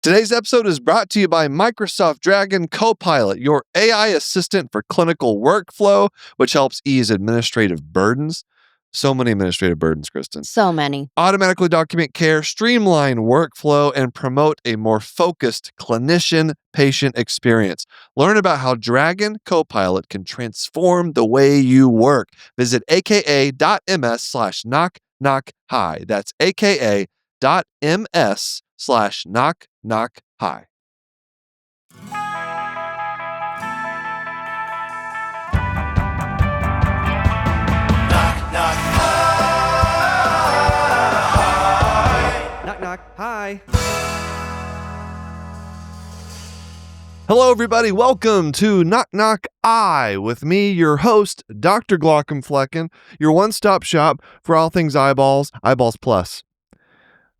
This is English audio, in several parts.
Today's episode is brought to you by Microsoft Dragon Copilot, your AI assistant for clinical workflow, which helps ease administrative burdens. So many administrative burdens, Kristen. So many. Automatically document care, streamline workflow, and promote a more focused clinician-patient experience. Learn about how Dragon Copilot can transform the way you work. Visit aka.ms/knock-knock-hi. That's aka.ms/knock-knock-hi. Knock, knock. Hi. Hello, everybody. Welcome to Knock Knock Eye with me, your host, Dr. Glockenflecken, your one-stop shop for all things eyeballs, Eyeballs Plus.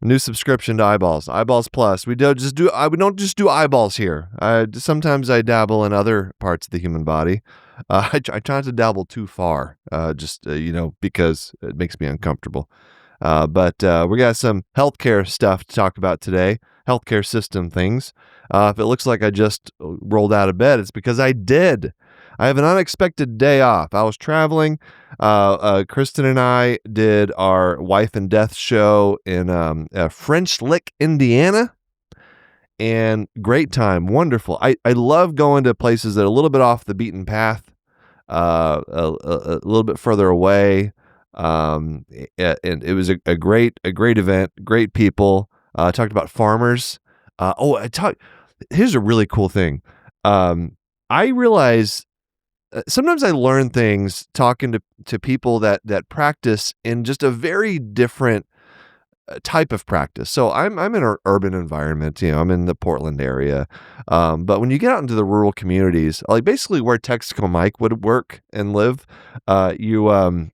A new subscription to Eyeballs, Eyeballs Plus. We don't just do eyeballs here. Sometimes I dabble in other parts of the human body. I try not to dabble too far, because it makes me uncomfortable. But we got some healthcare stuff to talk about today, healthcare system things. If it looks like I just rolled out of bed, it's because I did. I have an unexpected day off. I was traveling. Kristen and I did our Wife and Death show in French Lick, Indiana. And great time. Wonderful. I love going to places that are a little bit off the beaten path, a little bit further away. And it was a great event, great people. Talked about farmers. Here's a really cool thing. I realize sometimes I learn things talking to people that practice in just a very different type of practice. So I'm in an urban environment, I'm in the Portland area. But when you get out into the rural communities, like basically where Texaco Mike would work and live, you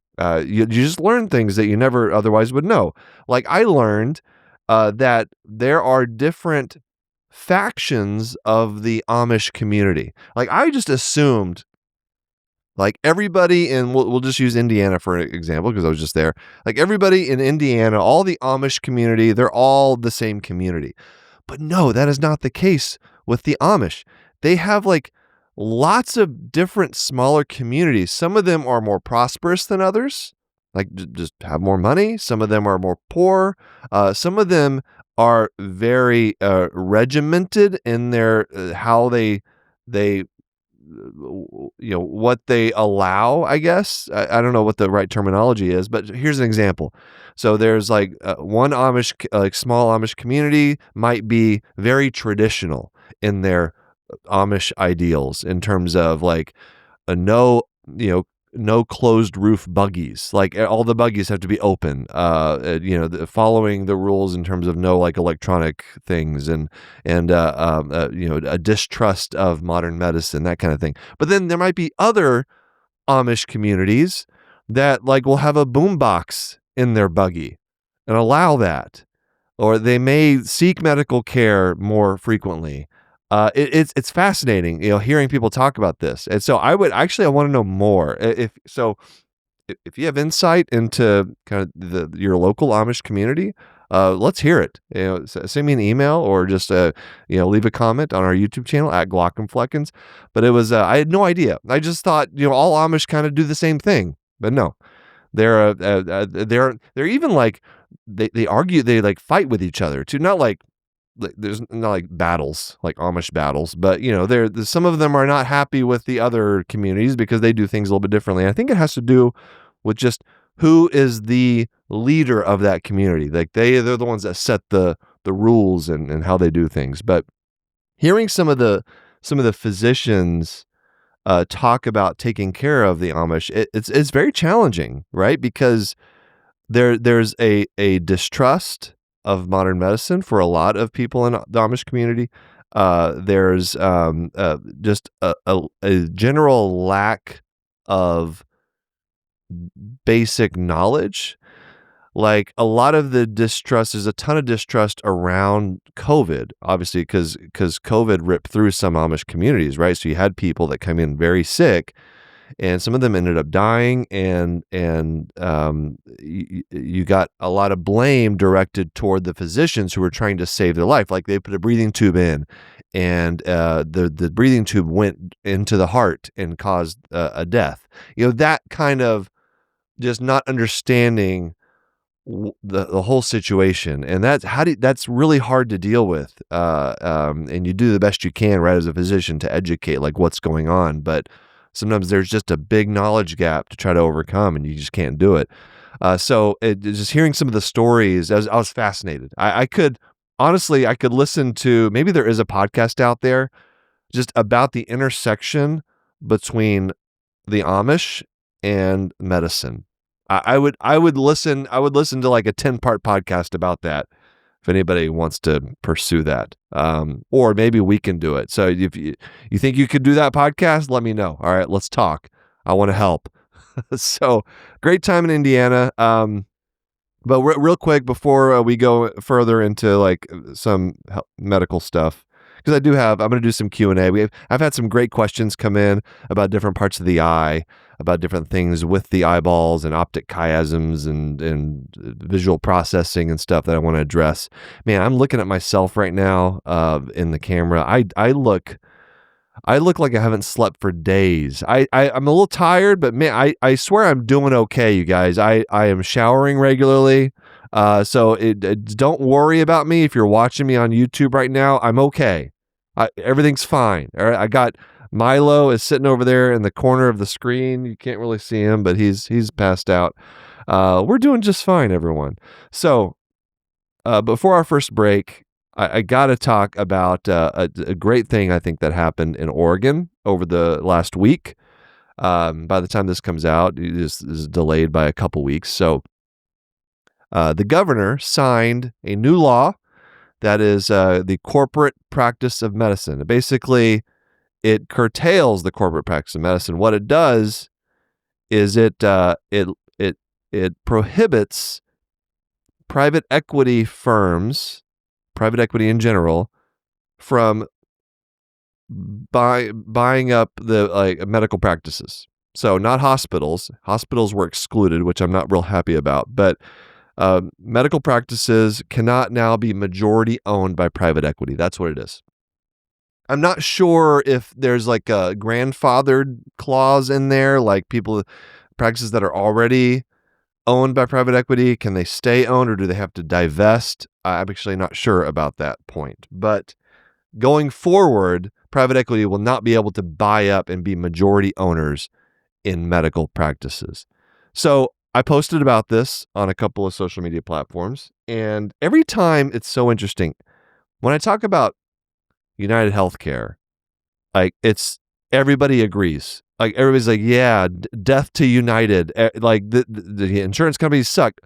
just learn things that you never otherwise would know. Like I learned that there are different factions of the Amish community. Like I just assumed like everybody in, we'll just use Indiana for an example because I was just there. Like everybody in Indiana, all the Amish community, they're all the same community. But no, that is not the case with the Amish. They have like lots of different smaller communities. Some of them are more prosperous than others, like just have more money. Some of them are more poor. Some of them are very regimented in their how they what they allow, I guess. I don't know what the right terminology is, but here's an example. So there's like one Amish, like small Amish community might be very traditional in their Amish ideals in terms of like no closed roof buggies. Like all the buggies have to be open, following the rules in terms of no like electronic things and a distrust of modern medicine, that kind of thing. But then there might be other Amish communities that like will have a boombox in their buggy and allow that, or they may seek medical care more frequently. It's fascinating, hearing people talk about this. And so I want to know more. If you have insight into kind of your local Amish community, let's hear it. Send me an email or just leave a comment on our YouTube channel at Glockenfleckens. But it was I had no idea. I just thought all Amish kind of do the same thing, but no, they're even like they argue, they like fight with each other too. Not like there's not like battles, like Amish battles, but some of them are not happy with the other communities because they do things a little bit differently. I think it has to do with just who is the leader of that community. Like they're the ones that set the rules and how they do things. But hearing some of the physicians talk about taking care of the Amish, it's very challenging, right? Because there's a distrust of modern medicine for a lot of people in the Amish community. There's just a general lack of basic knowledge. Like a lot of the distrust, there's a ton of distrust around COVID, obviously, because COVID ripped through some Amish communities, right? So you had people that come in very sick, and some of them ended up dying, and you got a lot of blame directed toward the physicians who were trying to save their life. Like they put a breathing tube in, and the breathing tube went into the heart and caused a death. That kind of just not understanding the whole situation, and that's really hard to deal with. And you do the best you can, right, as a physician, to educate like what's going on, but sometimes there's just a big knowledge gap to try to overcome, and you just can't do it. Just hearing some of the stories, I was fascinated. I could listen to, maybe there is a podcast out there just about the intersection between the Amish and medicine. I would listen to like a 10-part podcast about that if anybody wants to pursue that. Or maybe we can do it. So if you think you could do that podcast, let me know. All right, let's talk. I want to help. So great time in Indiana. But real quick before we go further into like some medical stuff, because I'm going to do some Q&A. I've had some great questions come in about different parts of the eye, about different things with the eyeballs and optic chiasms and visual processing and stuff that I want to address. Man, I'm looking at myself right now in the camera. I look like I haven't slept for days. I'm a little tired, but man, I swear I'm doing okay, you guys. I am showering regularly. So don't worry about me if you're watching me on YouTube right now. I'm okay. Everything's fine. All right, I got Milo is sitting over there in the corner of the screen. You can't really see him, but he's passed out. We're doing just fine, everyone. So before our first break, I got to talk about a great thing I think that happened in Oregon over the last week. By the time this comes out, it is delayed by a couple weeks. So the governor signed a new law that is the corporate practice of medicine. Basically, it curtails the corporate practice of medicine. What it does is it prohibits private equity firms, private equity in general, from buying up the medical practices. So not hospitals. Hospitals were excluded, which I'm not real happy about. But medical practices cannot now be majority owned by private equity. That's what it is. I'm not sure if there's like a grandfathered clause in there, like practices that are already owned by private equity, can they stay owned or do they have to divest? I'm actually not sure about that point. But going forward, private equity will not be able to buy up and be majority owners in medical practices. So I posted about this on a couple of social media platforms, and every time it's so interesting. When I talk about United Healthcare, like everybody agrees. Like everybody's like, yeah, death to United. Like the insurance companies suck.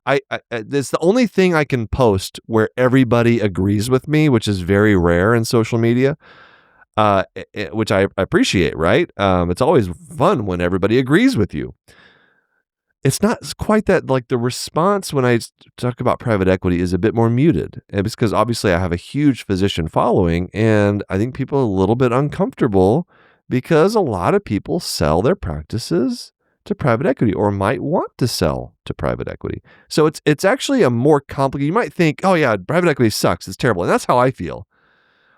It's the only thing I can post where everybody agrees with me, which is very rare in social media, which I appreciate, right? It's always fun when everybody agrees with you. It's not quite that, like the response when I talk about private equity is a bit more muted. And it's because obviously I have a huge physician following, and I think people are a little bit uncomfortable because a lot of people sell their practices to private equity or might want to sell to private equity. So it's actually a more complicated. You might think, oh yeah, private equity sucks, it's terrible. And that's how I feel.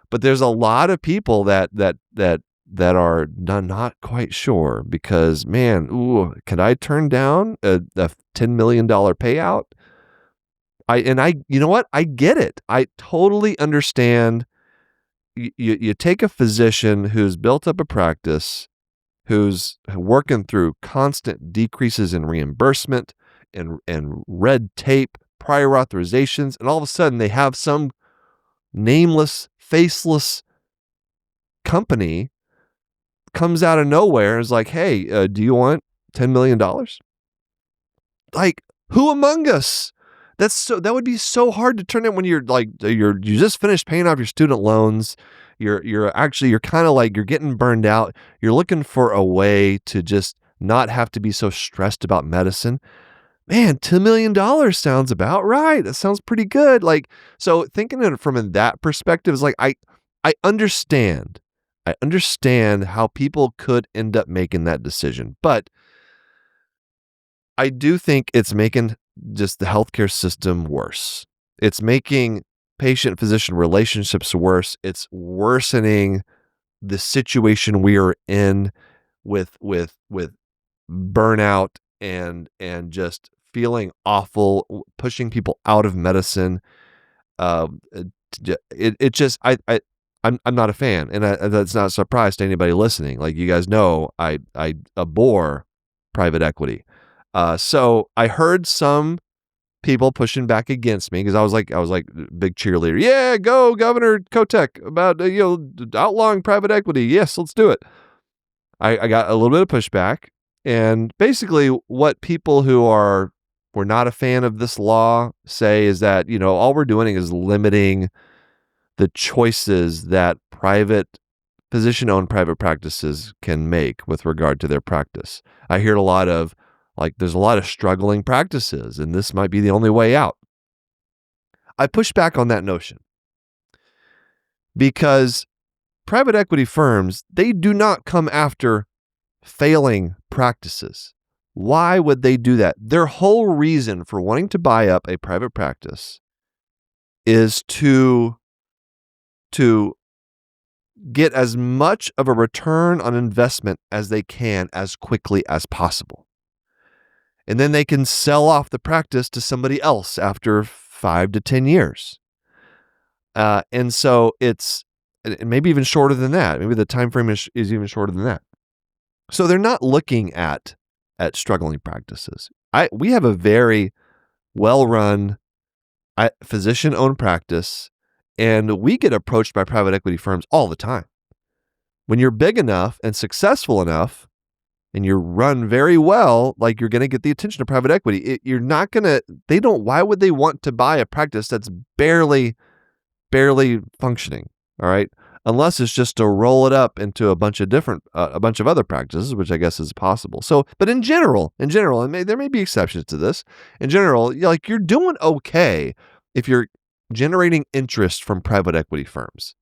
But there's a lot of people that are not quite sure because, man, can I turn down a $10 million payout? You know what? I get it. I totally understand. You take a physician who's built up a practice, who's working through constant decreases in reimbursement and red tape, prior authorizations, and all of a sudden they have some nameless, faceless company comes out of nowhere and is like, hey, do you want $10 million? Like, who among us? That would be so hard to turn in when you just finished paying off your student loans. You're kind of like, you're getting burned out. You're looking for a way to just not have to be so stressed about medicine. Man, $10 million sounds about right. That sounds pretty good. Like, so thinking of it from that perspective is like, I understand. I understand how people could end up making that decision, but I do think it's making just the healthcare system worse. It's making patient-physician relationships worse. It's worsening the situation we are in with burnout and just feeling awful, pushing people out of medicine. It just I'm not a fan, and that's not a surprise to anybody listening. Like, you guys know, I abhor private equity. So I heard some people pushing back against me because I was like big cheerleader. Yeah, go Governor Kotek about outlawing private equity. Yes, let's do it. I got a little bit of pushback, and basically what people who were not a fan of this law say is that all we're doing is limiting the choices that physician-owned private practices can make with regard to their practice. I hear a lot of, like, there's a lot of struggling practices, and this might be the only way out. I push back on that notion because private equity firms, they do not come after failing practices. Why would they do that? Their whole reason for wanting to buy up a private practice is to get as much of a return on investment as they can as quickly as possible. And then they can sell off the practice to somebody else after 5 to 10 years. And so it's maybe even shorter than that. Maybe the time frame is even shorter than that. So they're not looking at struggling practices. We have a very well-run physician-owned practice, and we get approached by private equity firms all the time. When you're big enough and successful enough, and you run very well, like, you're going to get the attention of private equity. You're not going to. Why would they want to buy a practice that's barely functioning? All right. Unless it's just to roll it up into a bunch of other practices, which I guess is possible. So, but in general, and there may be exceptions to this. In general, you're doing okay if you're generating interest from private equity firms.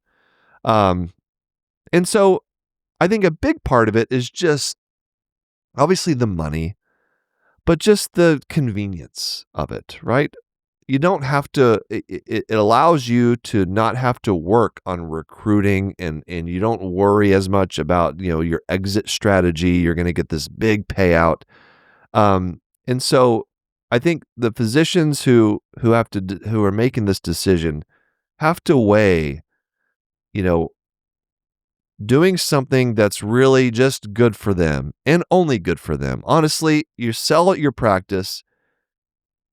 And so I think a big part of it is just obviously the money, but just the convenience of it, right? You don't have to, it allows you to not have to work on recruiting, and you don't worry as much about, your exit strategy. You're going to get this big payout. And so I think the physicians who are making this decision have to weigh, doing something that's really just good for them and only good for them. Honestly, you sell your practice,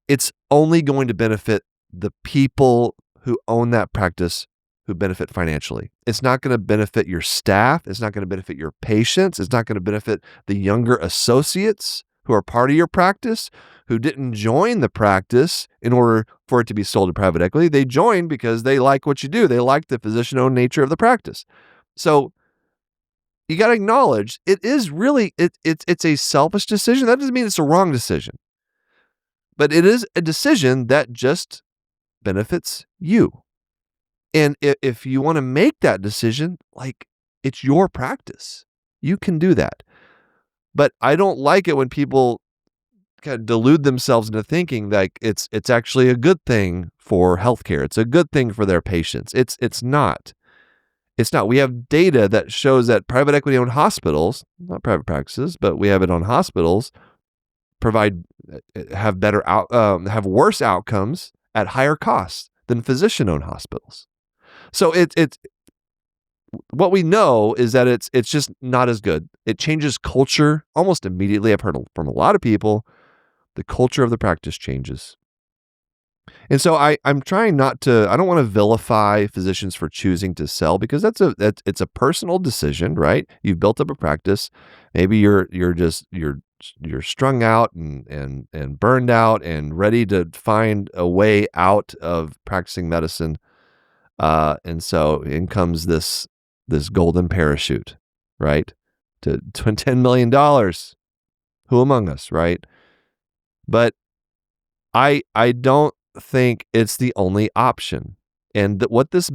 it's only going to benefit the people who own that practice, who benefit financially. It's not going to benefit your staff. It's not going to benefit your patients. It's not going to benefit the younger associates who are part of your practice, who didn't join the practice in order for it to be sold to private equity. They joined because they like what you do. They like the physician-owned nature of the practice. So you got to acknowledge it is really, it's a selfish decision. That doesn't mean it's a wrong decision. But it is a decision that just benefits you. And if you want to make that decision, like, it's your practice. You can do that. But I don't like it when people kind of delude themselves into thinking like it's actually a good thing for healthcare. It's a good thing for their patients. It's not. It's not. We have data that shows that private equity-owned hospitals, not private practices, but we have it on hospitals, have worse outcomes at higher costs than physician-owned hospitals. So it's what we know is that it's just not as good. It changes culture almost immediately. I've heard from a lot of people, the culture of the practice changes. And so I'm trying not to. I don't want to vilify physicians for choosing to sell, because it's a personal decision, right? You've built up a practice. Maybe you're strung out and burned out and ready to find a way out of practicing medicine. And so in comes this golden parachute, right? To $10 million. Who among us, right? But I don't think it's the only option. And what this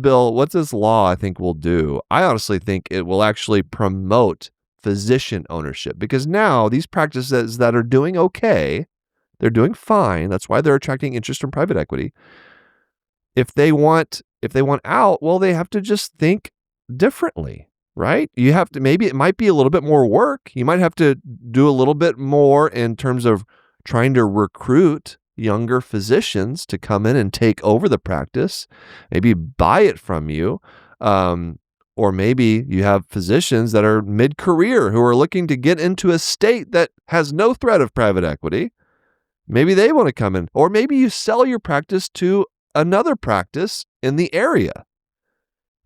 law, I think, will do, I honestly think it will actually promote physician ownership, because now these practices that are doing okay, they're doing fine. That's why they're attracting interest from private equity. If they want out, well, they have to just think differently, right? You have to, maybe it might be a little bit more work. You might have to do a little bit more in terms of trying to recruit younger physicians to come in and take over the practice, maybe buy it from you. Or maybe you have physicians that are mid-career who are looking to get into a state that has no threat of private equity. Maybe they want to come in, or maybe you sell your practice to another practice in the area.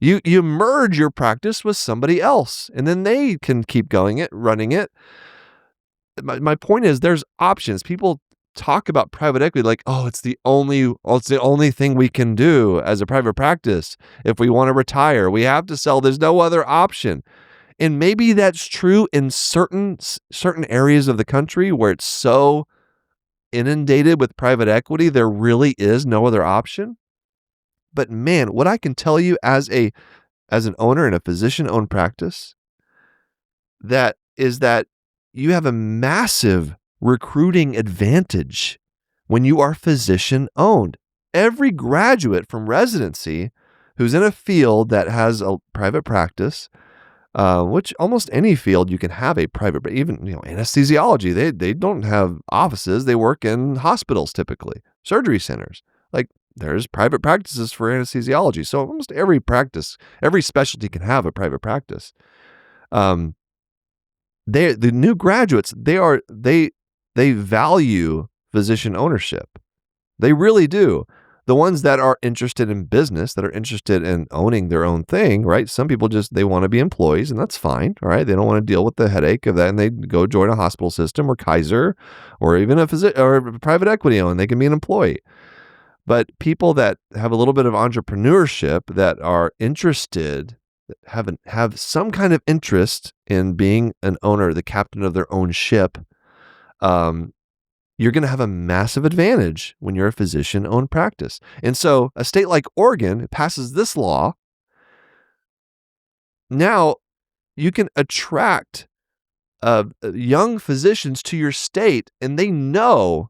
You merge your practice with somebody else, and then they can keep running it. My point is, there's options. People talk about private equity like, oh, it's the only thing we can do as a private practice. If we want to retire, we have to sell. There's no other option. And maybe that's true in certain areas of the country where it's so inundated with private equity, there really is no other option. But man, what I can tell you as an owner in a physician-owned practice, that you have a massive recruiting advantage when you are physician-owned. Every graduate from residency who's in a field that has a private practice, which almost any field you can have a private, but even anesthesiology, they don't have offices. They work in hospitals typically, surgery centers. Like there's private practices for anesthesiology. So almost every specialty can have a private practice. The new graduates, they value physician ownership. They really do. The ones that are interested in business, that are interested in owning their own thing, right? Some people they want to be employees, and that's fine, all right? They don't want to deal with the headache of that, and they go join a hospital system or Kaiser or even a private equity owned. They can be an employee. But people that have a little bit of entrepreneurship, that are interested, that have some kind of interest in being an owner, the captain of their own ship, you're going to have a massive advantage when you're a physician-owned practice. And so a state like Oregon passes this law. Now you can attract young physicians to your state, and they know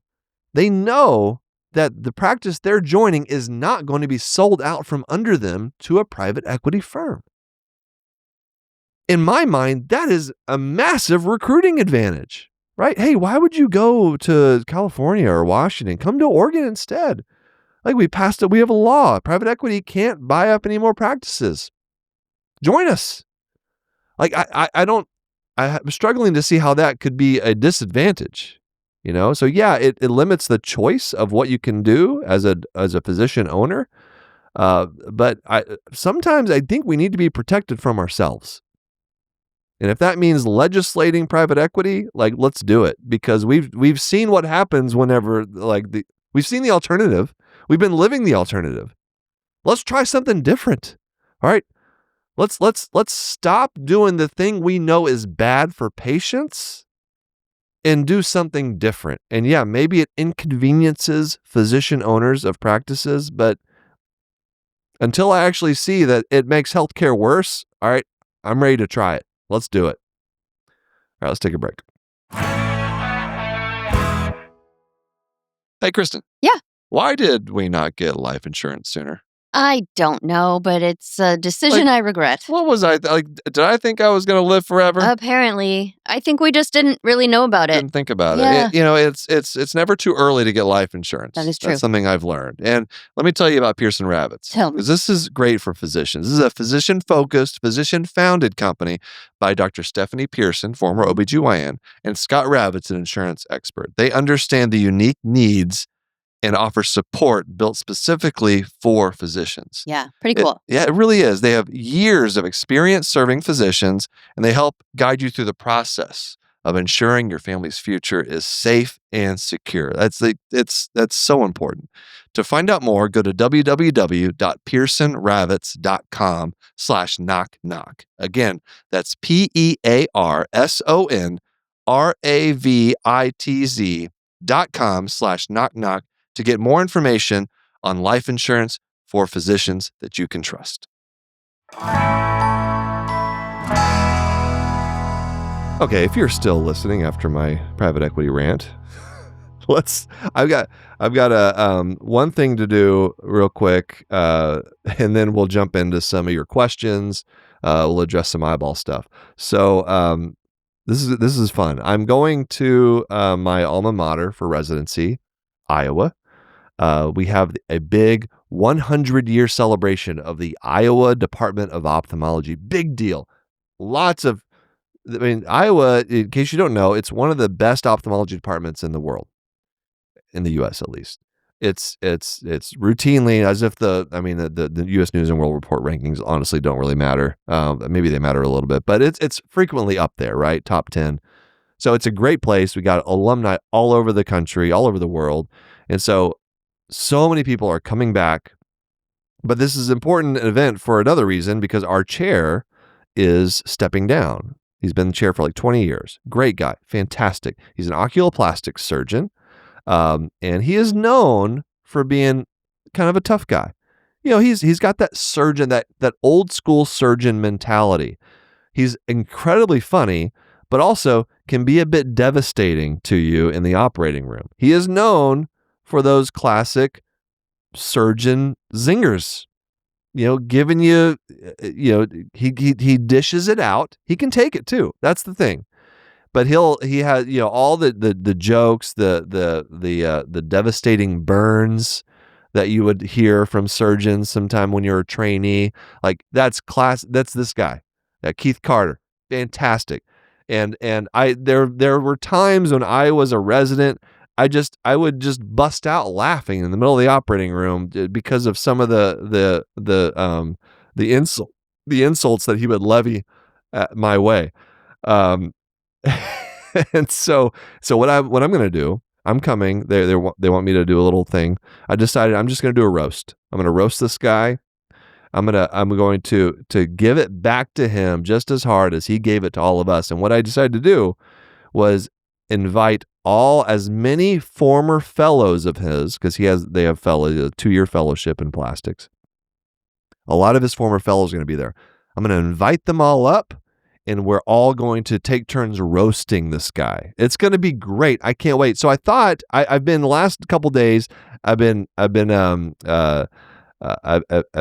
that the practice they're joining is not going to be sold out from under them to a private equity firm. In my mind, that is a massive recruiting advantage. Right? Hey, why would you go to California or Washington? Come to Oregon instead. Like we have a law. Private equity can't buy up any more practices. Join us. Like I'm struggling to see how that could be a disadvantage. So yeah, it limits the choice of what you can do as a physician owner. But sometimes I think we need to be protected from ourselves. And if that means legislating private equity, like let's do it, because we've seen what happens whenever we've seen the alternative. We've been living the alternative. Let's try something different. All right. Let's stop doing the thing we know is bad for patients and do something different. And yeah, maybe it inconveniences physician owners of practices, but until I actually see that it makes healthcare worse, all right, I'm ready to try it. Let's do it. All right, let's take a break. Hey, Kristen. Yeah. Why did we not get life insurance sooner? I don't know, but it's a decision I regret. What was I did I think I was going to live forever? Apparently. I think we just didn't really know about it. Didn't think about it. It's never too early to get life insurance. That is true. That's something I've learned. And let me tell you about Pearson Rabbits. Tell me. Because this is great for physicians. This is a physician-focused, physician-founded company by Dr. Stephanie Pearson, former OBGYN, and Scott Rabbits, an insurance expert. They understand the unique needs and offer support built specifically for physicians. Yeah, pretty cool. It really is. They have years of experience serving physicians, and they help guide you through the process of ensuring your family's future is safe and secure. That's so important. To find out more, go to www.pearsonravitz.com/knock-knock. Again, that's PearsonRavitz.com/knock-knock to get more information on life insurance for physicians that you can trust. Okay, if you're still listening after my private equity rant, I've got a one thing to do real quick, and then we'll jump into some of your questions. We'll address some eyeball stuff. So this is fun. I'm going to my alma mater for residency, Iowa. We have a big 100-year celebration of the Iowa Department of Ophthalmology. Big deal. Iowa, in case you don't know, it's one of the best ophthalmology departments in the world. In the U.S. at least, it's routinely as if the U.S. News and World Report rankings honestly don't really matter. Maybe they matter a little bit, but it's frequently up there, right? Top 10. So it's a great place. We got alumni all over the country, all over the world, and so many people are coming back. But this is an important event for another reason, because our chair is stepping down. He's been in the chair for like 20 years. Great guy, fantastic. He's an oculoplastic surgeon. And he is known for being kind of a tough guy. You know, he's got that surgeon, that old school surgeon mentality. He's incredibly funny, but also can be a bit devastating to you in the operating room. He is known for those classic surgeon zingers. You know, giving you, he dishes it out. He can take it too. That's the thing. But he has, all the jokes, the devastating burns that you would hear from surgeons sometime when you're a trainee. Like that's this guy, Keith Carter, fantastic. And there were times when I was a resident, I would just bust out laughing in the middle of the operating room because of some of the insults that he would levy my way. And so what I'm going to do, I'm coming. They want me to do a little thing. I decided I'm just going to do a roast. I'm going to roast this guy. I'm going to give it back to him just as hard as he gave it to all of us. And what I decided to do was invite as many former fellows of his, because they have a 2-year fellowship in plastics. A lot of his former fellows are going to be there. I'm going to invite them all up. And we're all going to take turns roasting this guy. It's going to be great. I can't wait. So I thought I've been the last couple days. I've been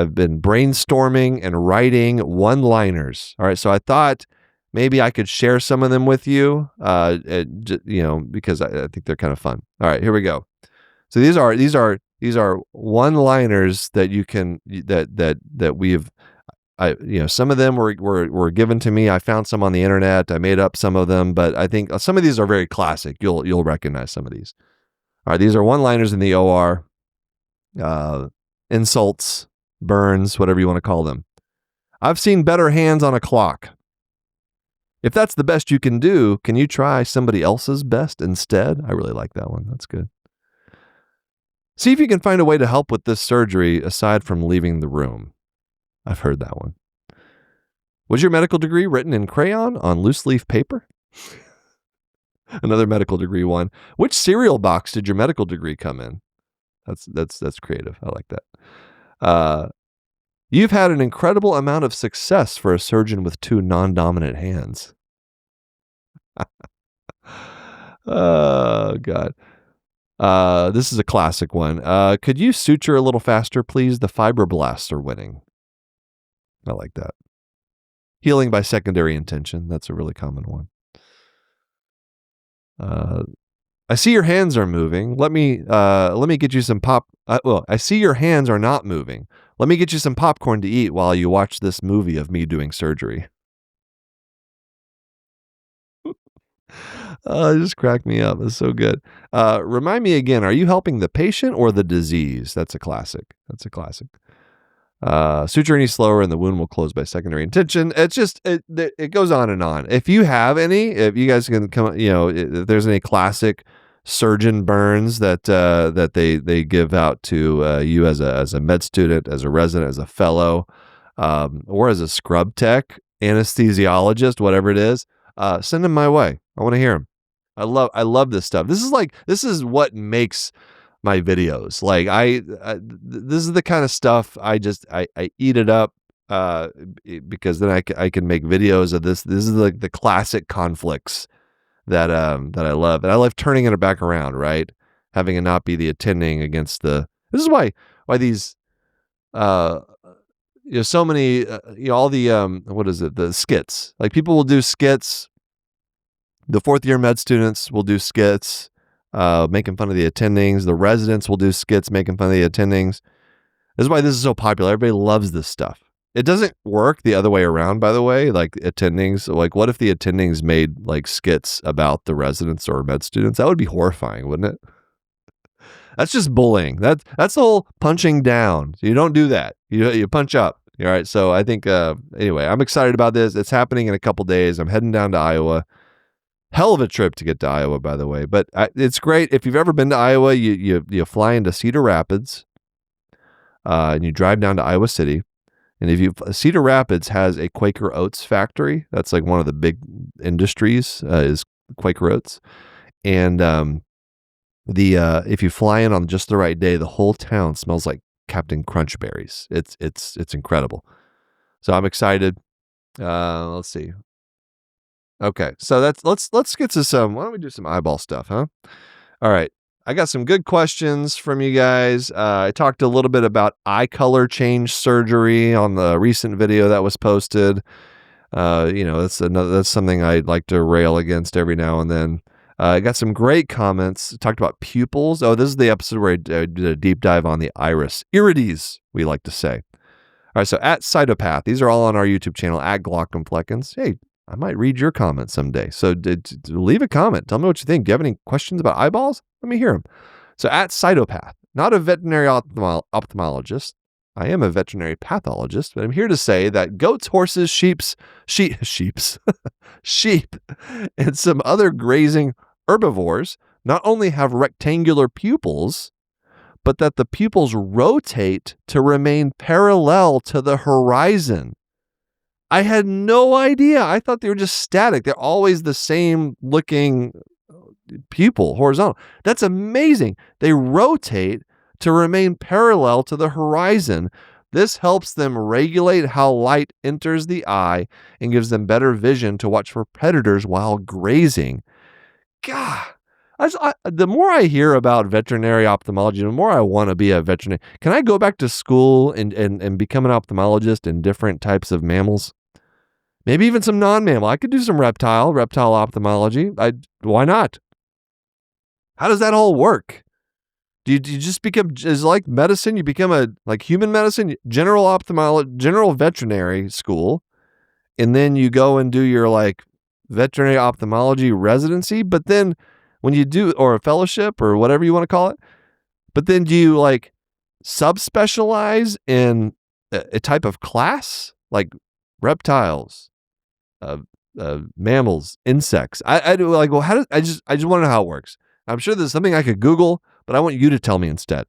brainstorming and writing one-liners. All right. So I thought maybe I could share some of them with you. Because I think they're kind of fun. All right. Here we go. So these are one-liners that you can that we've. Some of them were given to me. I found some on the internet. I made up some of them, but I think some of these are very classic. You'll recognize some of these. All right, these are one-liners in the OR, insults, burns, whatever you want to call them. I've seen better hands on a clock. If that's the best you can do, can you try somebody else's best instead? I really like that one. That's good. See if you can find a way to help with this surgery aside from leaving the room. I've heard that one. Was your medical degree written in crayon on loose leaf paper? Another medical degree one. Which cereal box did your medical degree come in? That's creative. I like that. You've had an incredible amount of success for a surgeon with 2 non-dominant hands. Oh, God. This is a classic one. Could you suture a little faster, please? The fibroblasts are winning. I like that. Healing by secondary intention. That's a really common one. I see your hands are moving. Let me get you some I see your hands are not moving. Let me get you some popcorn to eat while you watch this movie of me doing surgery. It just cracked me up. It's so good. Remind me again, are you helping the patient or the disease? That's a classic. Suture any slower and the wound will close by secondary intention. It's just, it goes on and on. If you have any, if you guys can come, if there's any classic surgeon burns that they give out to you as a med student, as a resident, as a fellow, or as a scrub tech, anesthesiologist, whatever it is, send them my way. I want to hear them. I love this stuff. This is what makes my videos. Like this is the kind of stuff I eat it up because then I can make videos of this. This is like the classic conflicts that I love, and I love turning it back around, right? Having it not be the attending against the. This is why these so many all the what is it, the skits, like people will do skits. The fourth year med students will do skits making fun of the attendings. The residents will do skits making fun of the attendings. This is why this is so popular. Everybody loves this stuff. It doesn't work the other way around, by the way. Like attendings, like what if the attendings made like skits about the residents or med students? That would be horrifying, wouldn't it? That's just bullying. That's the whole punching down. You don't do that. You punch up. All right. So I think anyway, I'm excited about this. It's happening in a couple days. I'm heading down to Iowa. Hell of a trip to get to Iowa, by the way. But it's great if you've ever been to Iowa. You fly into Cedar Rapids, and you drive down to Iowa City. And Cedar Rapids has a Quaker Oats factory. That's like one of the big industries is Quaker Oats. And if you fly in on just the right day, the whole town smells like Captain Crunch berries. It's incredible. So I'm excited. Let's see. Okay, so let's get to some. Why don't we do some eyeball stuff, huh? All right. I got some good questions from you guys. I talked a little bit about eye color change surgery on the recent video that was posted. That's something I like to rail against every now and then. I got some great comments. Talked about pupils. Oh, this is the episode where I did a deep dive on the iris. Irides, we like to say. All right, so at Cytopath. These are all on our YouTube channel, at Glaucomfleckens. Hey, I might read your comment someday. So leave a comment. Tell me what you think. Do you have any questions about eyeballs? Let me hear them. So at Cytopath, not a veterinary ophthalmologist. I am a veterinary pathologist, but I'm here to say that goats, horses, sheep, and some other grazing herbivores not only have rectangular pupils, but that the pupils rotate to remain parallel to the horizon. I had no idea. I thought they were just static. They're always the same looking pupil, horizontal. That's amazing. They rotate to remain parallel to the horizon. This helps them regulate how light enters the eye and gives them better vision to watch for predators while grazing. God, the more I hear about veterinary ophthalmology, the more I want to be a veterinarian. Can I go back to school and become an ophthalmologist in different types of mammals? Maybe even some non-mammal. I could do some reptile ophthalmology. Why not? How does that all work? Do you just become, is like medicine, you become like human medicine, general ophthalmology, general veterinary school, and then you go and do your like veterinary ophthalmology residency, but then when you do, or a fellowship or whatever you want to call it, but then do you like subspecialize in a type of class, like reptiles, mammals, insects? I do like, well, I just want to know how it works. I'm sure there's something I could Google, but I want you to tell me instead.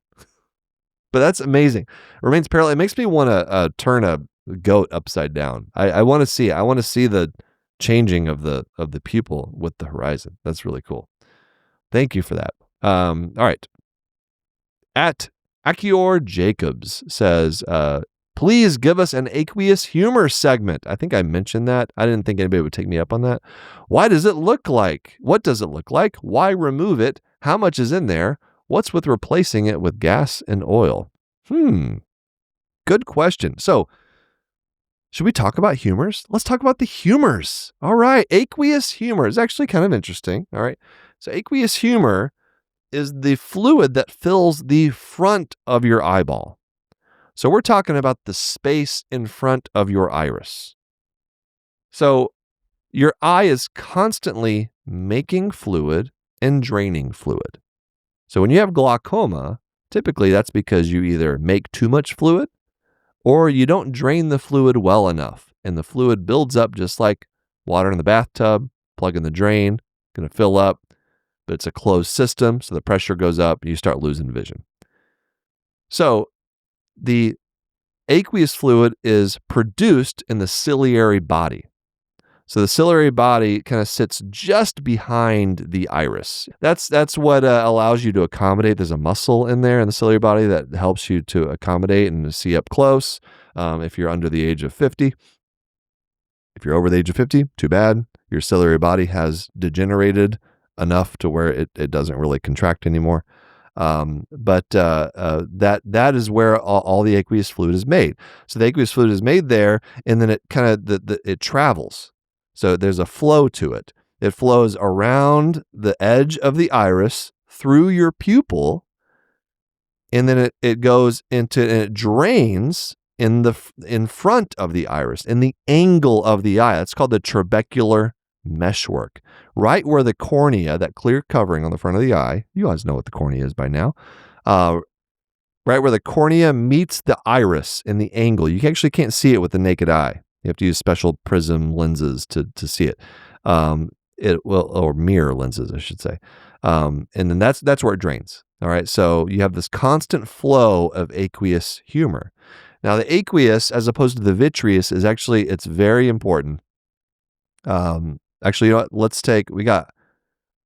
But that's amazing. It remains parallel. It makes me want to turn a goat upside down. I want to see it. I want to see the changing of the pupil with the horizon. That's really cool. Thank you for that. All right. At Akior Jacobs says, please give us an aqueous humor segment. I think I mentioned that. I didn't think anybody would take me up on that. Why does it look like? What does it look like? Why remove it? How much is in there? What's with replacing it with gas and oil? Good question. So, should we talk about humors? Let's talk about the humors. All right. Aqueous humor is actually kind of interesting. All right. So, aqueous humor is the fluid that fills the front of your eyeball. So we're talking about the space in front of your iris. So your eye is constantly making fluid and draining fluid. So when you have glaucoma, typically that's because you either make too much fluid or you don't drain the fluid well enough. And the fluid builds up just like water in the bathtub, plug in the drain, going to fill up, but it's a closed system. So the pressure goes up and you start losing vision. So the aqueous fluid is produced in the ciliary body. So the ciliary body kind of sits just behind the iris. That's what allows you to accommodate. There's a muscle in there in the ciliary body that helps you to accommodate and to see up close if you're under the age of 50. If you're over the age of 50, too bad. Your ciliary body has degenerated enough to where it doesn't really contract anymore. But that is where all the aqueous fluid is made. So the aqueous fluid is made there, and then it kind of it travels. So there's a flow to it. It flows around the edge of the iris through your pupil, and then it goes into and it drains in front of the iris, in the angle of the eye. That's called the trabecular meshwork. Right where the cornea, that clear covering on the front of the eye, you guys know what the cornea is by now, right where the cornea meets the iris in the angle. You actually can't see it with the naked eye. You have to use special prism lenses to see it. Or mirror lenses, I should say. And then that's where it drains. All right. So you have this constant flow of aqueous humor. Now the aqueous, as opposed to the vitreous, it's very important. Actually, you know what?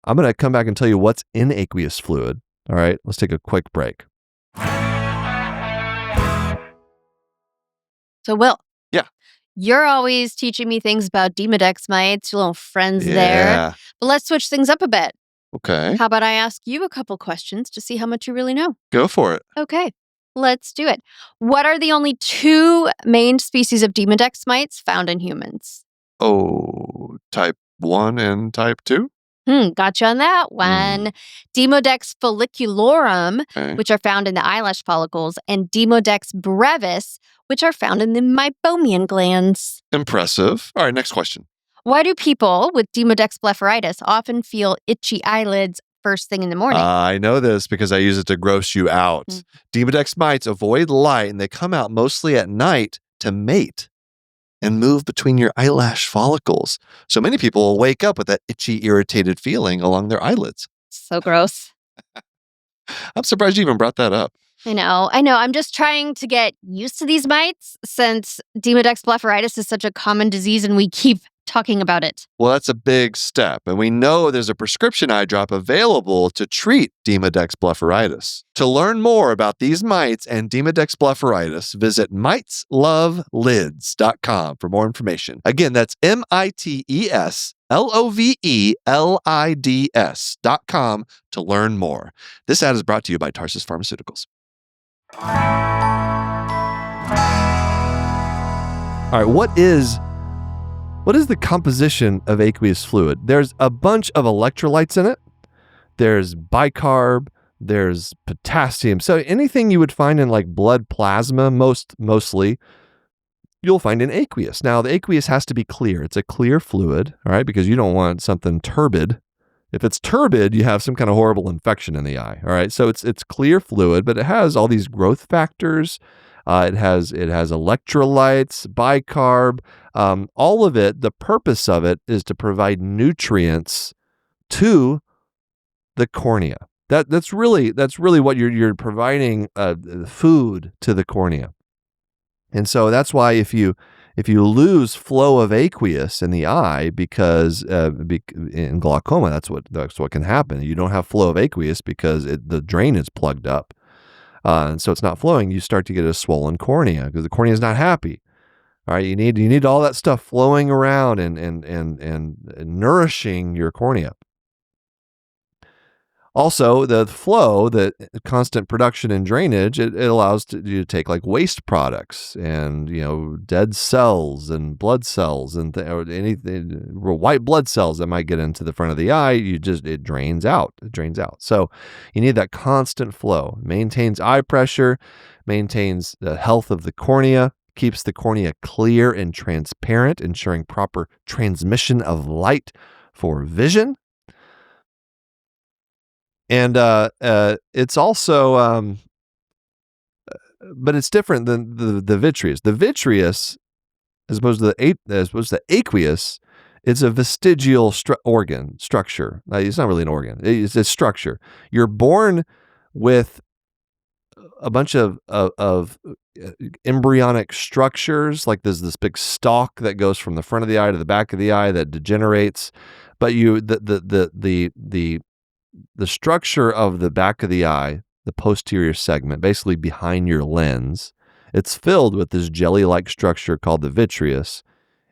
I'm going to come back and tell you what's in aqueous fluid. All right. Let's take a quick break. So, Will. Yeah. You're always teaching me things about Demodex mites, your little friends there. But let's switch things up a bit. Okay. How about I ask you a couple questions to see how much you really know? Go for it. Okay. Let's do it. What are the only 2 main species of Demodex mites found in humans? Oh, type 1 and type 2? Gotcha on that one. Demodex folliculorum, which are found in the eyelash follicles, and Demodex brevis, which are found in the meibomian glands. Impressive. All right, next question. Why do people with Demodex blepharitis often feel itchy eyelids first thing in the morning? I know this because I use it to gross you out. Demodex mites avoid light, and they come out mostly at night to mate and move between your eyelash follicles. So many people will wake up with that itchy, irritated feeling along their eyelids. So gross. I'm surprised you even brought that up. I know. I'm just trying to get used to these mites since Demodex blepharitis is such a common disease and we keep talking about it. Well, that's a big step. And we know there's a prescription eye drop available to treat Demodex blepharitis. To learn more about these mites and Demodex blepharitis, visit miteslovelids.com for more information. Again, that's miteslovelids.com to learn more. This ad is brought to you by Tarsus Pharmaceuticals. All right, what is the composition of aqueous fluid? There's a bunch of electrolytes in it. There's bicarb, there's potassium. So anything you would find in like blood plasma, mostly, you'll find in aqueous. Now, the aqueous has to be clear. It's a clear fluid, all right, because you don't want something turbid. If it's turbid, you have some kind of horrible infection in the eye, all right? So it's clear fluid, but it has all these growth factors. It has electrolytes, bicarb, all of it. The purpose of it is to provide nutrients to the cornea. That's really what you're providing food to the cornea. And so that's why if you lose flow of aqueous in the eye, because in glaucoma, that's what can happen. You don't have flow of aqueous because the drain is plugged up. And so it's not flowing. You start to get a swollen cornea because the cornea is not happy. All right, you need all that stuff flowing around and nourishing your cornea. Also, the flow, the constant production and drainage, it allows you to take like waste products and dead cells and blood cells and or anything, white blood cells that might get into the front of the eye. It drains out. It drains out. So you need that constant flow. Maintains eye pressure, maintains the health of the cornea, keeps the cornea clear and transparent, ensuring proper transmission of light for vision. And it's also, but it's different than the vitreous. The vitreous, as opposed to the aqueous, it's a vestigial structure. It's not really an organ. It's a structure. You're born with a bunch of embryonic structures, like there's this big stalk that goes from the front of the eye to the back of the eye that degenerates. But the structure of the back of the eye, the posterior segment, basically behind your lens, it's filled with this jelly-like structure called the vitreous.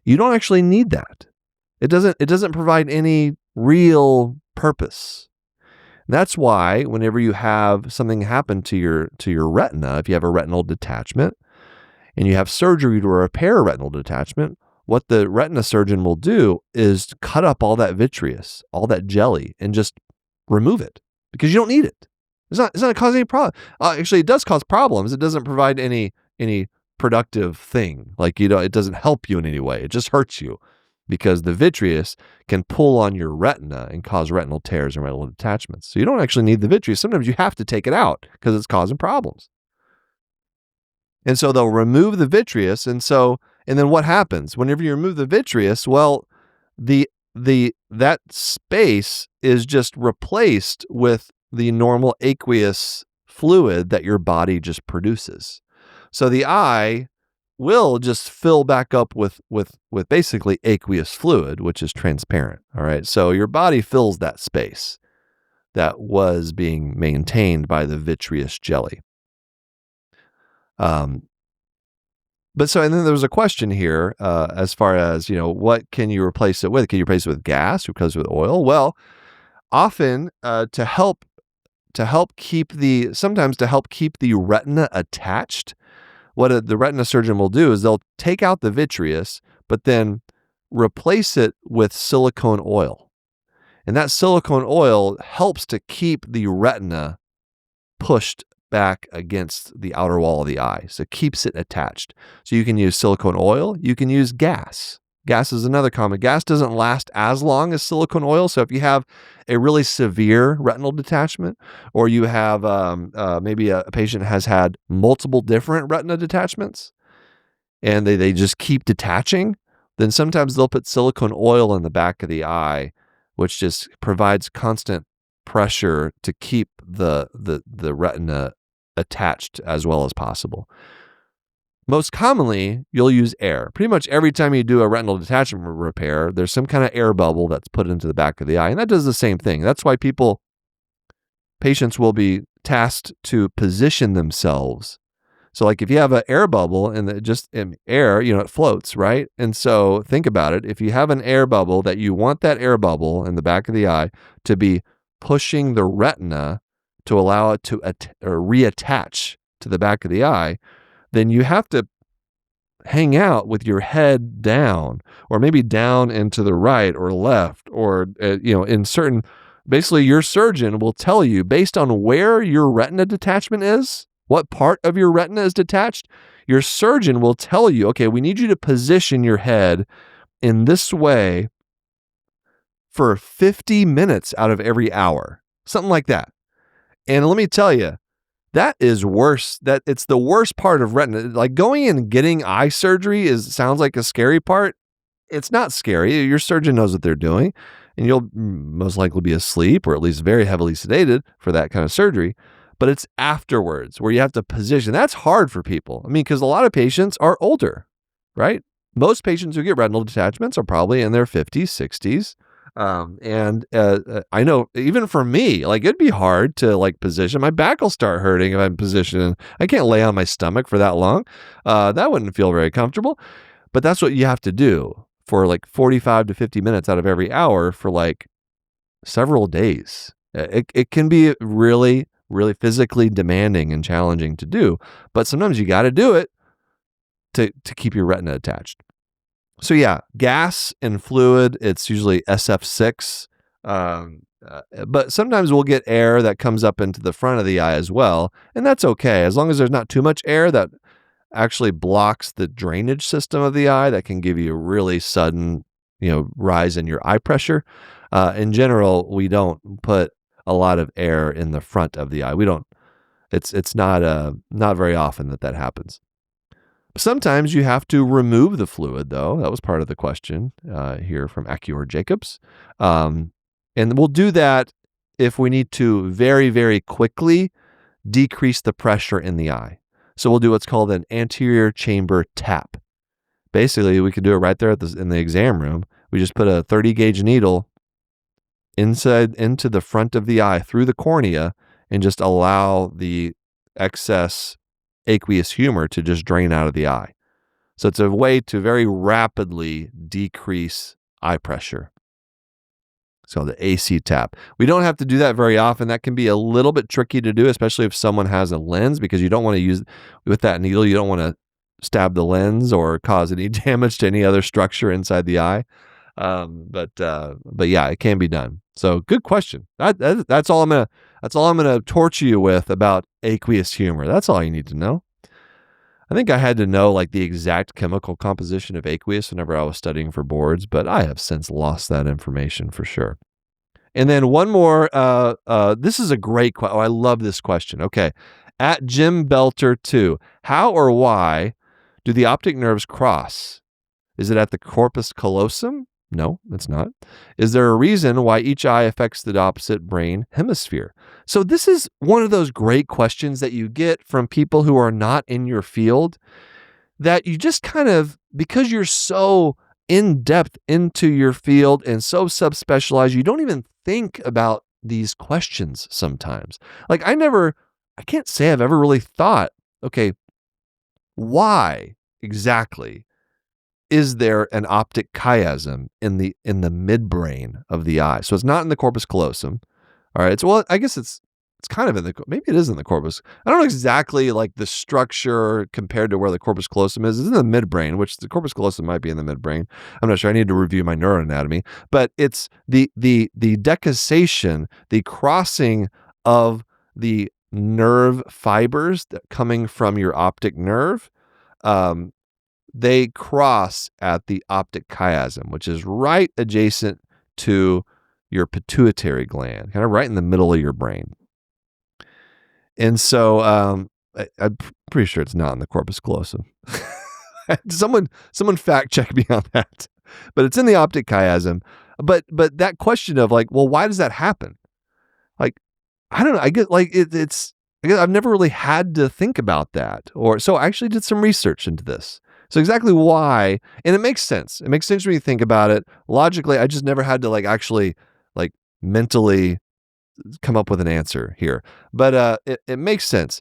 You don't actually need that. It doesn't provide any real purpose. That's why whenever you have something happen to your retina, if you have a retinal detachment and you have surgery to repair a retinal detachment, what the retina surgeon will do is cut up all that vitreous, all that jelly, and just remove it because you don't need it. It's not going to cause any problem. Actually, it does cause problems. It doesn't provide any productive thing. Like, it doesn't help you in any way. It just hurts you because the vitreous can pull on your retina and cause retinal tears and retinal detachments. So you don't actually need the vitreous. Sometimes you have to take it out because it's causing problems. And so they'll remove the vitreous. And then what happens? Whenever you remove the vitreous, well, that space is just replaced with the normal aqueous fluid that your body just produces. So the eye will just fill back up with basically aqueous fluid, which is transparent. All right. So your body fills that space that was being maintained by the vitreous jelly. And then there's a question here as far as, what can you replace it with? Can you replace it with gas or with oil? Well, often to help keep the retina attached, what the retina surgeon will do is they'll take out the vitreous, but then replace it with silicone oil. And that silicone oil helps to keep the retina pushed back against the outer wall of the eye. So it keeps it attached. So you can use silicone oil. You can use gas. Gas is another common. Gas doesn't last as long as silicone oil. So if you have a really severe retinal detachment, or you have maybe a patient has had multiple different retina detachments and they just keep detaching, then sometimes they'll put silicone oil in the back of the eye, which just provides constant pressure to keep the retina attached as well as possible. Most commonly, you'll use air. Pretty much every time you do a retinal detachment repair, there's some kind of air bubble that's put into the back of the eye, and that does the same thing. That's why patients will be tasked to position themselves. So like if you have an air bubble and air, it floats, right? And so think about it. If you have an air bubble that you want that air bubble in the back of the eye to be pushing the retina to allow it to reattach to the back of the eye, then you have to hang out with your head down, or maybe down and to the right or left, or, in certain, basically your surgeon will tell you based on where your retina detachment is, what part of your retina is detached, your surgeon will tell you, okay, we need you to position your head in this way for 50 minutes out of every hour, something like that. And let me tell you, that is worse. That it's the worst part of retina. Like going and getting eye surgery sounds like a scary part. It's not scary. Your surgeon knows what they're doing, and you'll most likely be asleep or at least very heavily sedated for that kind of surgery. But it's afterwards where you have to position. That's hard for people. I mean, because a lot of patients are older, right? Most patients who get retinal detachments are probably in their 50s, 60s. I know even for me, like it'd be hard to position. My back will start hurting if I'm positioned. I can't lay on my stomach for that long. That wouldn't feel very comfortable, but that's what you have to do for 45 to 50 minutes out of every hour for several days. It can be really, really physically demanding and challenging to do, but sometimes you got to do it to keep your retina attached. So yeah, gas and fluid, it's usually SF6, but sometimes we'll get air that comes up into the front of the eye as well, and that's okay. As long as there's not too much air that actually blocks the drainage system of the eye, that can give you a really sudden, rise in your eye pressure. In general, we don't put a lot of air in the front of the eye. We don't, it's not very often that happens. Sometimes you have to remove the fluid, though. That was part of the question here from Aqueous Jacobs. And we'll do that if we need to very, very quickly decrease the pressure in the eye. So we'll do what's called an anterior chamber tap. Basically, we could do it right there in the exam room. We just put a 30 gauge needle into the front of the eye through the cornea and just allow the excess aqueous humor to just drain out of the eye. So it's a way to very rapidly decrease eye pressure. So the AC tap. We don't have to do that very often. That can be a little bit tricky to do, especially if someone has a lens, because you don't want to use, with that needle, you don't want to stab the lens or cause any damage to any other structure inside the eye. But yeah, it can be done. So good question. That's all I'm gonna torture you with about aqueous humor. That's all you need to know. I think I had to know like the exact chemical composition of aqueous whenever I was studying for boards, but I have since lost that information for sure. And then one more. This is a great question. Oh, I love this question. Okay, at Jim Belter 2, how or why do the optic nerves cross? Is it at the corpus callosum? No, it's not. Is there a reason why each eye affects the opposite brain hemisphere? So this is one of those great questions that you get from people who are not in your field, that you just kind of, because you're so in depth into your field and so subspecialized, you don't even think about these questions sometimes. Like I can't say I've ever really thought, okay, why exactly is there an optic chiasm in the midbrain of the eye? So it's not in the corpus callosum. All right. So, I guess it's kind of maybe it is in the corpus. I don't know exactly like the structure compared to where the corpus callosum is. It's in the midbrain, which the corpus callosum might be in the midbrain. I'm not sure. I need to review my neuroanatomy, but it's the decussation, the crossing of the nerve fibers that coming from your optic nerve. They cross at the optic chiasm, which is right adjacent to your pituitary gland, kind of right in the middle of your brain. And so I'm pretty sure it's not in the corpus callosum. Someone fact check me on that. But it's in the optic chiasm. But that question of like, well, why does that happen? Like, I don't know. I get like it's I've never really had to think about that. So I actually did some research into this. So exactly why, and it makes sense. It makes sense when you think about it. Logically, I just never had to like actually like mentally come up with an answer here. But it makes sense.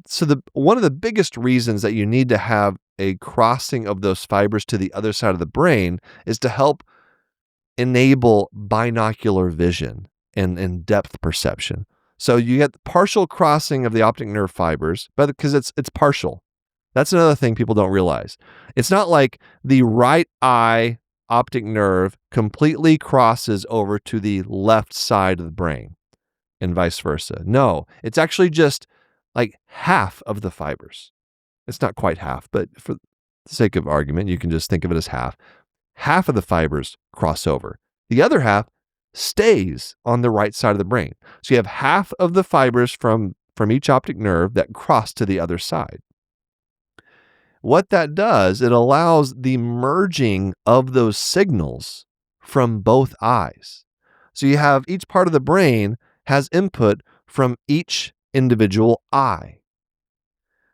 So one of the biggest reasons that you need to have a crossing of those fibers to the other side of the brain is to help enable binocular vision and depth perception. So you get the partial crossing of the optic nerve fibers, but because it's partial. That's another thing people don't realize. It's not like the right eye optic nerve completely crosses over to the left side of the brain and vice versa. No, it's actually just like half of the fibers. It's not quite half, but for the sake of argument, you can just think of it as half. Half of the fibers cross over. The other half stays on the right side of the brain. So you have half of the fibers from each optic nerve that cross to the other side. What that does, it allows the merging of those signals from both eyes. So you have each part of the brain has input from each individual eye.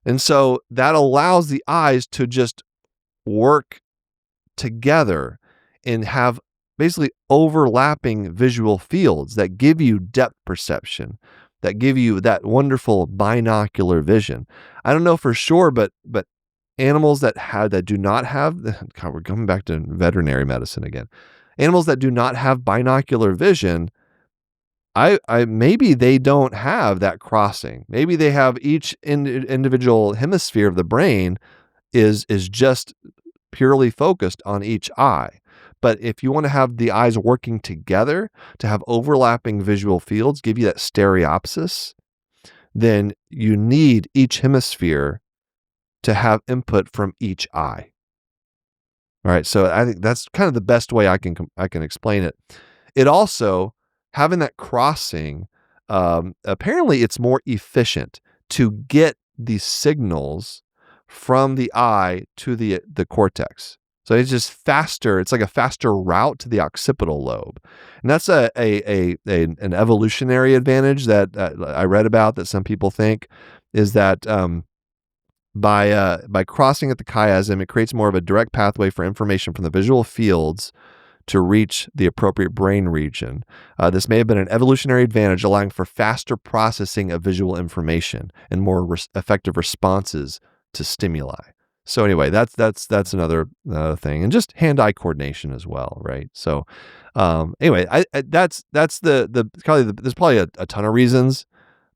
And so that allows the eyes to just work together and have basically overlapping visual fields that give you depth perception, that give you that wonderful binocular vision. I don't know for sure, but animals that do not have, God, we're coming back to veterinary medicine again. Animals that do not have binocular vision, I maybe they don't have that crossing. Maybe they have each individual hemisphere of the brain is just purely focused on each eye. But if you want to have the eyes working together to have overlapping visual fields, give you that stereopsis, then you need each hemisphere to have input from each eye. All right, so I think that's kind of the best way I can explain it. It also, having that crossing, apparently it's more efficient to get these signals from the eye to the cortex. So it's just faster. It's like a faster route to the occipital lobe. And that's an evolutionary advantage that I read about, that some people think is that by crossing at the chiasm, it creates more of a direct pathway for information from the visual fields to reach the appropriate brain region. This may have been an evolutionary advantage, allowing for faster processing of visual information and more effective responses to stimuli. So anyway, that's another thing, and just hand-eye coordination as well, right? So anyway, that's there's probably a ton of reasons,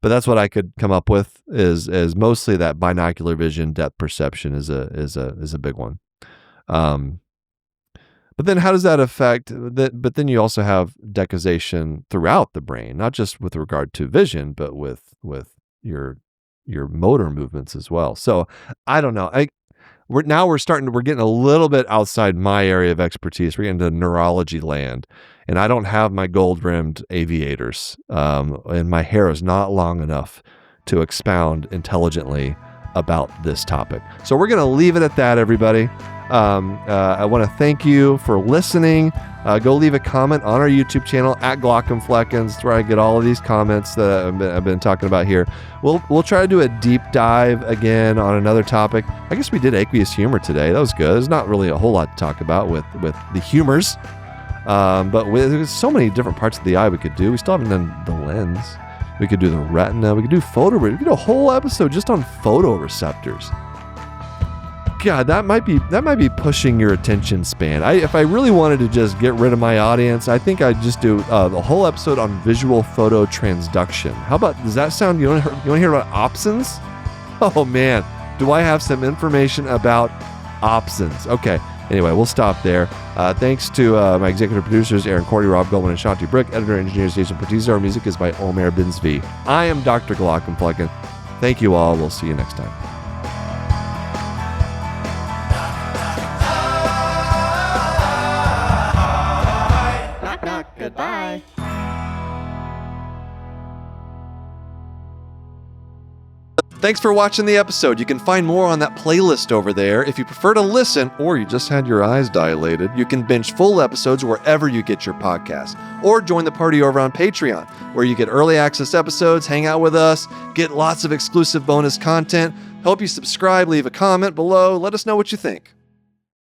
but that's what I could come up with is mostly that binocular vision, depth perception is a big one. But then how does that affect that? But then you also have decussation throughout the brain, not just with regard to vision, but with your motor movements as well. So I don't know. We're getting a little bit outside my area of expertise. We're getting into neurology land, and I don't have my gold-rimmed aviators, and my hair is not long enough to expound intelligently about this topic. So we're going to leave it at that, everybody. I want to thank you for listening. Go leave a comment on our YouTube channel at Glockenfleckens. It's where I get all of these comments that I've been talking about here. We'll try to do a deep dive again on another topic. I guess we did aqueous humor today. That was good. There's not really a whole lot to talk about with the humors, but there's so many different parts of the eye we could do. We still haven't done the lens. We could do the retina. We could do we could do a whole episode just on photoreceptors. God, that might be pushing your attention span. If I really wanted to just get rid of my audience, I think I'd just do the whole episode on visual phototransduction. How about, does that sound, you want to hear about opsins? Oh man, do I have some information about opsins? Okay, anyway, we'll stop there. Thanks to my executive producers, Aaron Cordy, Rob Goldman, and Shanti Brick. Editor, engineer, station producer. Our music is by Omer Binsvi. I am Dr. Glockenflecken. Thank you all. We'll see you next time. Goodbye. Thanks for watching the episode. You can find more on that playlist over there. If you prefer to listen, or you just had your eyes dilated, you can binge full episodes wherever you get your podcasts. Or join the party over on Patreon, where you get early access episodes, hang out with us, get lots of exclusive bonus content. Hope you subscribe, leave a comment below. Let us know what you think.